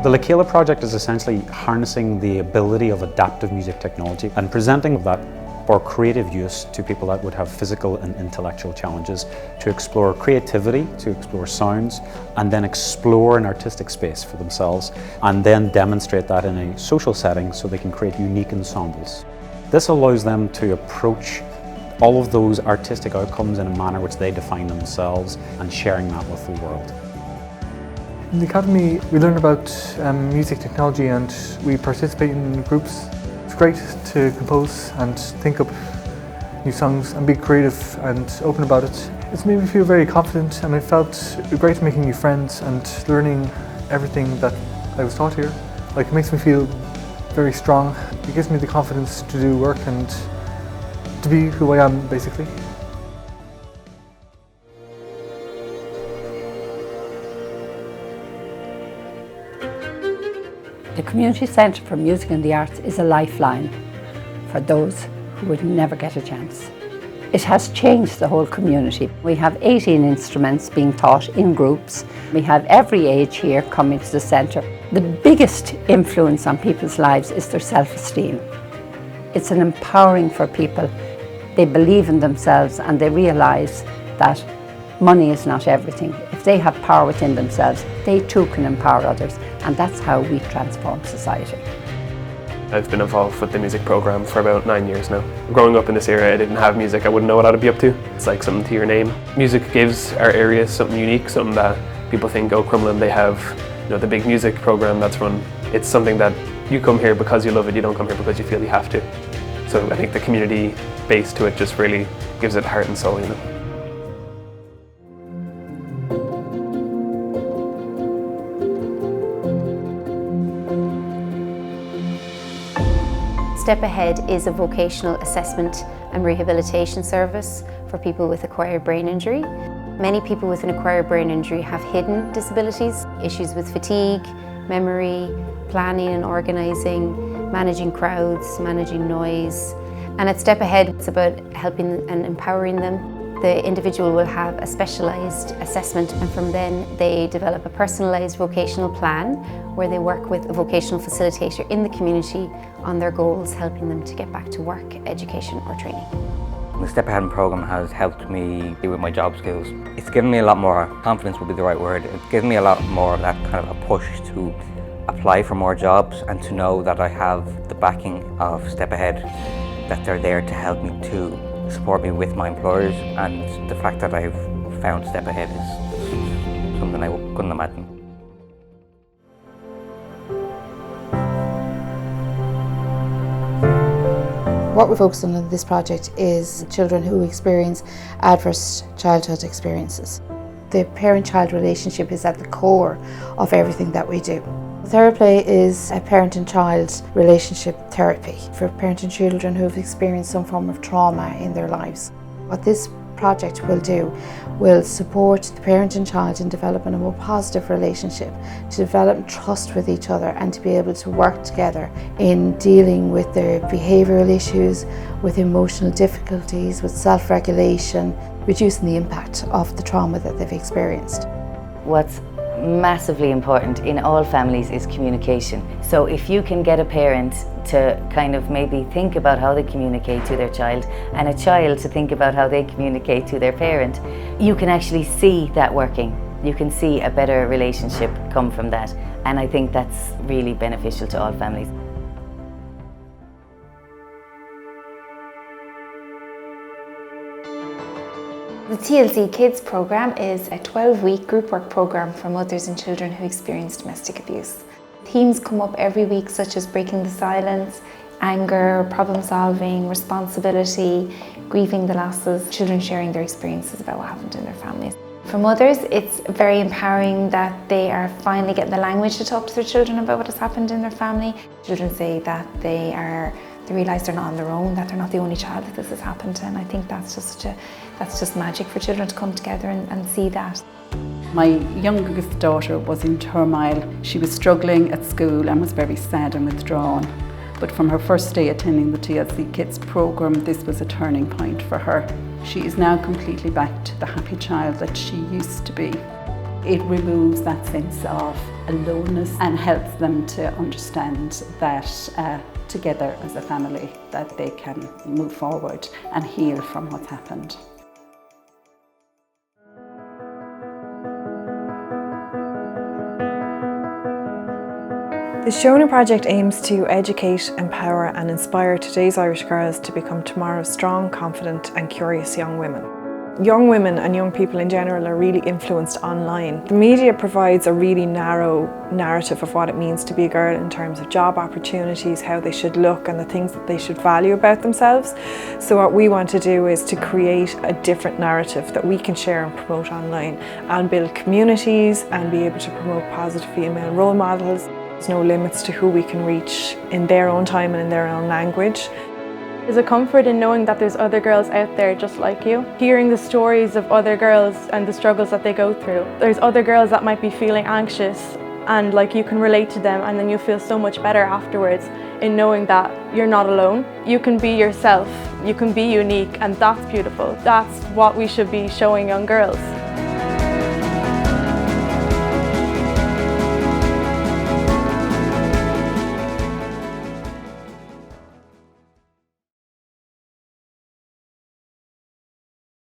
The Lakela project is essentially harnessing the ability of adaptive music technology and presenting that for creative use to people that would have physical and intellectual challenges to explore creativity, to explore sounds, and then explore an artistic space for themselves, and then demonstrate that in a social setting so they can create unique ensembles. This allows them to approach all of those artistic outcomes in a manner which they define themselves and sharing that with the world. In the Academy we learn about music technology and we participate in groups. It's great to compose and think up new songs and be creative and open about it. It's made me feel very confident and I felt great making new friends and learning everything that I was taught here. Like, it makes me feel very strong. It gives me the confidence to do work and to be who I am, basically. The Community Centre for Music and the Arts is a lifeline for those who would never get a chance. It has changed the whole community. We have 18 instruments being taught in groups. We have every age here coming to the centre. The biggest influence on people's lives is their self-esteem. It's an empowering for people. They believe in themselves and they realise that money is not everything. If they have power within themselves, they too can empower others, and that's how we transform society. I've been involved with the music programme for about 9 years now. Growing up in this area, I didn't have music, I wouldn't know what I'd be up to. It's like something to your name. Music gives our area something unique, something that people think, oh, Crumlin, they have the big music programme that's run. It's something that you come here because you love it, you don't come here because you feel you have to. So I think the community base to it just really gives it heart and soul, Step Ahead is a vocational assessment and rehabilitation service for people with acquired brain injury. Many people with an acquired brain injury have hidden disabilities, issues with fatigue, memory, planning and organising, managing crowds, managing noise. And at Step Ahead, it's about helping and empowering them. The individual will have a specialised assessment, and from then they develop a personalised vocational plan where they work with a vocational facilitator in the community on their goals, helping them to get back to work, education or training. The Step Ahead programme has helped me with my job skills. It's given me a lot more confidence, would be the right word. It's given me a lot more of that kind of a push to apply for more jobs and to know that I have the backing of Step Ahead, that they're there to help me to support me with my employers, and the fact that I've found Step Ahead is something I couldn't imagine. What we're focused on in this project is children who experience adverse childhood experiences. The parent-child relationship is at the core of everything that we do. Theraplay is a parent and child relationship therapy for parent and children who have experienced some form of trauma in their lives. What this project will do will support the parent and child in developing a more positive relationship, to develop trust with each other and to be able to work together in dealing with their behavioural issues, with emotional difficulties, with self-regulation, reducing the impact of the trauma that they've experienced. What's massively important in all families is communication. So if you can get a parent to kind of maybe think about how they communicate to their child, and a child to think about how they communicate to their parent, you can actually see that working. You can see a better relationship come from that, and I think that's really beneficial to all families. The TLC Kids programme is a 12-week group work programme for mothers and children who experience domestic abuse. Themes come up every week such as breaking the silence, anger, problem solving, responsibility, grieving the losses, children sharing their experiences about what happened in their families. For mothers, it's very empowering that they are finally getting the language to talk to their children about what has happened in their family. Children say that they realise they're not on their own, that they're not the only child that this has happened to, and I think that's just magic for children to come together and see that. My youngest daughter was in turmoil. She was struggling at school and was very sad and withdrawn. But from her first day attending the TLC Kids programme, this was a turning point for her. She is now completely back to the happy child that she used to be. It removes that sense of aloneness and helps them to understand that together as a family that they can move forward and heal from what's happened. The SHONA project aims to educate, empower and inspire today's Irish girls to become tomorrow's strong, confident and curious young women. Young women and young people in general are really influenced online. The media provides a really narrow narrative of what it means to be a girl in terms of job opportunities, how they should look and the things that they should value about themselves. So what we want to do is to create a different narrative that we can share and promote online and build communities and be able to promote positive female role models. There's no limits to who we can reach in their own time and in their own language. There's a comfort in knowing that there's other girls out there just like you. Hearing the stories of other girls and the struggles that they go through. There's other girls that might be feeling anxious and like you can relate to them, and then you feel so much better afterwards in knowing that you're not alone. You can be yourself, you can be unique, and that's beautiful. That's what we should be showing young girls.